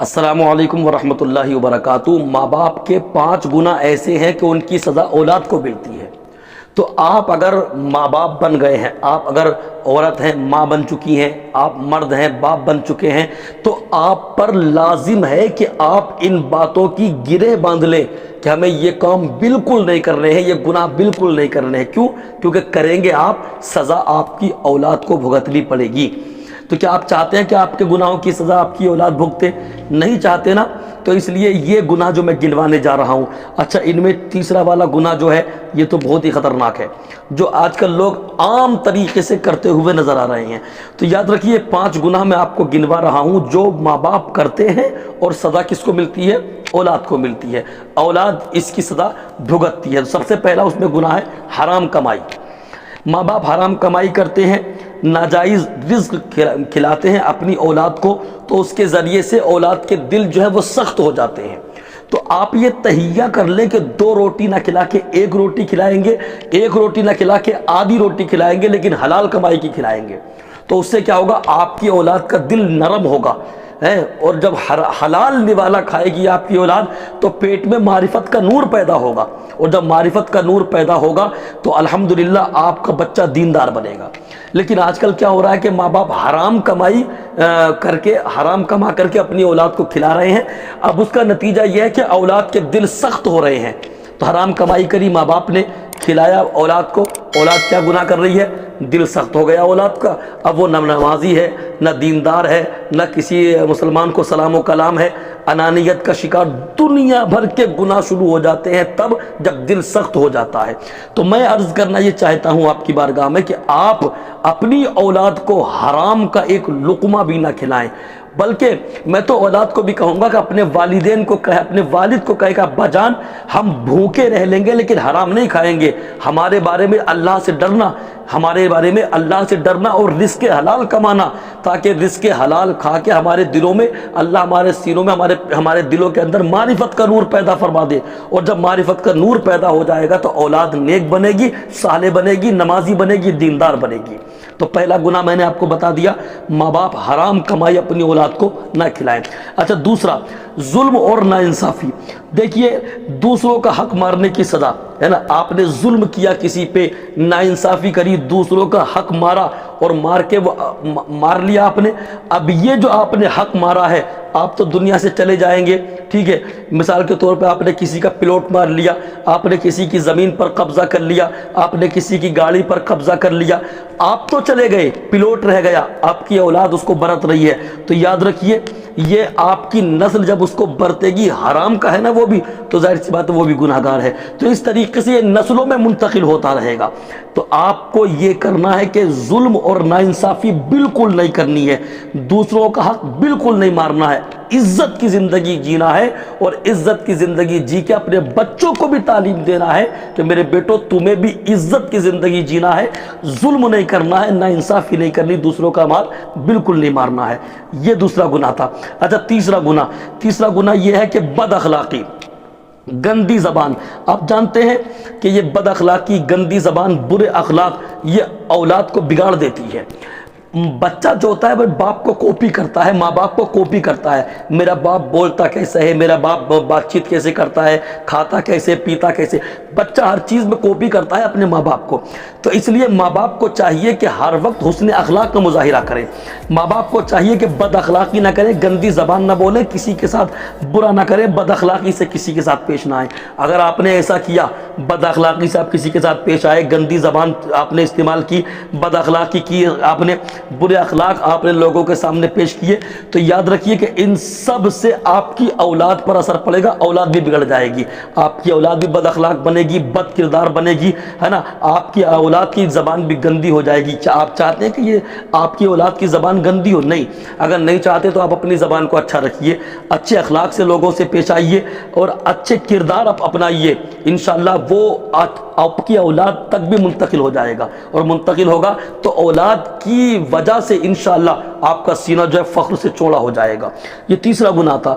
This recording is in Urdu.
السلام علیکم ورحمۃ اللہ وبرکاتہ۔ ماں باپ کے 5 گناہ ایسے ہیں کہ ان کی سزا اولاد کو ملتی ہے۔ تو آپ اگر ماں باپ بن گئے ہیں، آپ اگر عورت ہیں ماں بن چکی ہیں، آپ مرد ہیں باپ بن چکے ہیں، تو آپ پر لازم ہے کہ آپ ان باتوں کی گرہ باندھ لیں کہ ہمیں یہ کام بالکل نہیں کرنے ہیں، یہ گناہ بالکل نہیں کرنے ہیں۔ کیوں؟ کیونکہ کریں گے آپ، سزا آپ کی اولاد کو بھگتنی پڑے گی۔ تو کیا آپ چاہتے ہیں کہ آپ کے گناہوں کی سزا آپ کی اولاد بھگتے؟ نہیں چاہتے نا؟ تو اس لیے یہ گناہ جو میں گنوانے جا رہا ہوں، اچھا ان میں تیسرا والا گناہ جو ہے یہ تو بہت ہی خطرناک ہے، جو آج کل لوگ عام طریقے سے کرتے ہوئے نظر آ رہے ہیں۔ تو یاد رکھیے 5 گناہ میں آپ کو گنوا رہا ہوں جو ماں باپ کرتے ہیں، اور سزا کس کو ملتی ہے؟ اولاد کو ملتی ہے، اولاد اس کی سزا بھگتتی ہے۔ سب سے پہلا اس میں گناہ ہے حرام کمائی۔ ماں باپ حرام کمائی کرتے ہیں، ناجائز رزق کھلاتے ہیں اپنی اولاد کو، تو اس کے ذریعے سے اولاد کے دل جو ہے وہ سخت ہو جاتے ہیں۔ تو آپ یہ تہیہ کر لیں کہ 2 روٹی نہ کھلا کے 1 روٹی کھلائیں گے، 1 روٹی نہ کھلا کے آدھی روٹی کھلائیں گے، لیکن حلال کمائی کی کھلائیں گے۔ تو اس سے کیا ہوگا؟ آپ کی اولاد کا دل نرم ہوگا، اور جب حلال نوالا کھائے گی آپ کی اولاد تو پیٹ میں معرفت کا نور پیدا ہوگا، اور جب معرفت کا نور پیدا ہوگا تو الحمدللہ آپ کا بچہ دیندار بنے گا۔ لیکن آج کل کیا ہو رہا ہے کہ ماں باپ حرام کمائی حرام کما کر کے اپنی اولاد کو کھلا رہے ہیں۔ اب اس کا نتیجہ یہ ہے کہ اولاد کے دل سخت ہو رہے ہیں۔ تو حرام کمائی کری ماں باپ نے، کھلایا اولاد کو، اولاد کیا گناہ کر رہی ہے؟ دل سخت ہو گیا اولاد کا۔ اب وہ نہ نمازی ہے، نہ دیندار ہے، نہ کسی مسلمان کو سلام و کلام ہے، انانیت کا شکار، دنیا بھر کے گناہ شروع ہو جاتے ہیں تب جب دل سخت ہو جاتا ہے۔ تو میں عرض کرنا یہ چاہتا ہوں آپ کی بارگاہ میں کہ آپ اپنی اولاد کو حرام کا ایک لقمہ بھی نہ کھلائیں، بلکہ میں تو اولاد کو بھی کہوں گا کہ اپنے والدین کو کہے، اپنے والد کو کہے کہ ابا جان ہم بھوکے رہ لیں گے لیکن حرام نہیں کھائیں گے، ہمارے بارے میں اللہ سے ڈرنا، ہمارے بارے میں اللہ سے ڈرنا اور رزق حلال کمانا، تاکہ رزق حلال کھا کے ہمارے دلوں میں اللہ ہمارے سینوں میں ہمارے دلوں کے اندر معرفت کا نور پیدا فرما دے۔ اور جب معرفت کا نور پیدا ہو جائے گا تو اولاد نیک بنے گی، صالح بنے گی، نمازی بنے گی، دیندار بنے گی۔ تو پہلا گناہ میں نے آپ کو بتا دیا، ماں باپ حرام کمائی اپنی اولاد کو نہ کھلائیں۔ اچھا دوسرا، ظلم اور ناانصافی۔ دیکھیے دوسروں کا حق مارنے کی سزا ہے نا، آپ نے ظلم کیا کسی پہ، ناانصافی کری، دوسروں کا حق مارا اور مار کے وہ مار لیا آپ نے۔ اب یہ جو آپ نے حق مارا ہے، آپ تو دنیا سے چلے جائیں گے، ٹھیک ہے؟ مثال کے طور پہ آپ نے کسی کا پلاٹ مار لیا، آپ نے کسی کی زمین پر قبضہ کر لیا، آپ نے کسی کی گاڑی پر قبضہ کر لیا، آپ تو چلے گئے، پلاٹ رہ گیا، آپ کی اولاد اس کو برت رہی ہے۔ تو یاد رکھیے یہ آپ کی نسل جب اس کو برتے گی، حرام کا ہے نا وہ بھی، تو ظاہر سی بات ہے وہ بھی گناہ گار ہے۔ تو اس طریقے سے یہ نسلوں میں منتقل ہوتا رہے گا۔ تو آپ کو یہ کرنا ہے کہ ظلم اور ناانصافی بالکل نہیں کرنی ہے، دوسروں کا حق بالکل نہیں مارنا ہے، عزت کی زندگی جینا ہے، اور عزت کی زندگی جی کے اپنے بچوں کو بھی تعلیم دینا ہے کہ میرے بیٹو تمہیں بھی عزت کی زندگی جینا ہے، ظلم نہیں کرنا ہے، ناانصافی نہیں کرنی، دوسروں کا مال بالکل نہیں مارنا ہے۔ یہ دوسرا گناہ تھا۔ اچھا تیسرا گناہ یہ ہے کہ بد اخلاقی، گندی زبان۔ آپ جانتے ہیں کہ یہ بد اخلاقی، گندی زبان، برے اخلاق یہ اولاد کو بگاڑ دیتی ہے۔ بچہ جو ہوتا ہے وہ باپ کو کاپی کرتا ہے، ماں باپ کو کاپی کرتا ہے، میرا باپ بولتا کیسے ہے، میرا باپ بات چیت کیسے کرتا ہے، کھاتا کیسے، پیتا کیسے، بچہ ہر چیز میں کاپی کرتا ہے اپنے ماں باپ کو۔ تو اس لیے ماں باپ کو چاہیے کہ ہر وقت حسن اخلاق کا مظاہرہ کریں، ماں باپ کو چاہیے کہ بد اخلاقی نہ کریں، گندی زبان نہ بولیں، کسی کے ساتھ برا نہ کریں، بد اخلاقی سے کسی کے ساتھ پیش نہ آئیں۔ اگر آپ نے ایسا کیا، بد اخلاقی سے آپ کسی کے ساتھ پیش آئے، گندی زبان آپ نے استعمال کی، بد اخلاقی کی آپ نے، برے اخلاق آپ نے لوگوں کے سامنے پیش کیے، تو یاد رکھیے کہ ان سب سے آپ کی اولاد پر اثر پڑے گا، اولاد بھی بگڑ جائے گی، آپ کی اولاد بھی بد اخلاق بنے گی، بد کردار بنے گی، ہے نا، آپ کی اولاد کی زبان بھی گندی ہو جائے گی۔ کیا آپ چاہتے ہیں کہ یہ آپ کی اولاد کی زبان گندی ہو؟ نہیں، اگر نہیں چاہتے تو آپ اپنی زبان کو اچھا رکھیے، اچھے اخلاق سے لوگوں سے پیش آئیے اور اچھے کردار آپ اپنائیے، انشاءاللہ وہ آپ کی اولاد تک بھی منتقل ہو جائے گا، اور منتقل ہوگا تو اولاد کی وجہ سے انشاءاللہ آپ کا سینہ جو ہے فخر سے چوڑا ہو جائے گا۔ یہ تیسرا گناہ تھا۔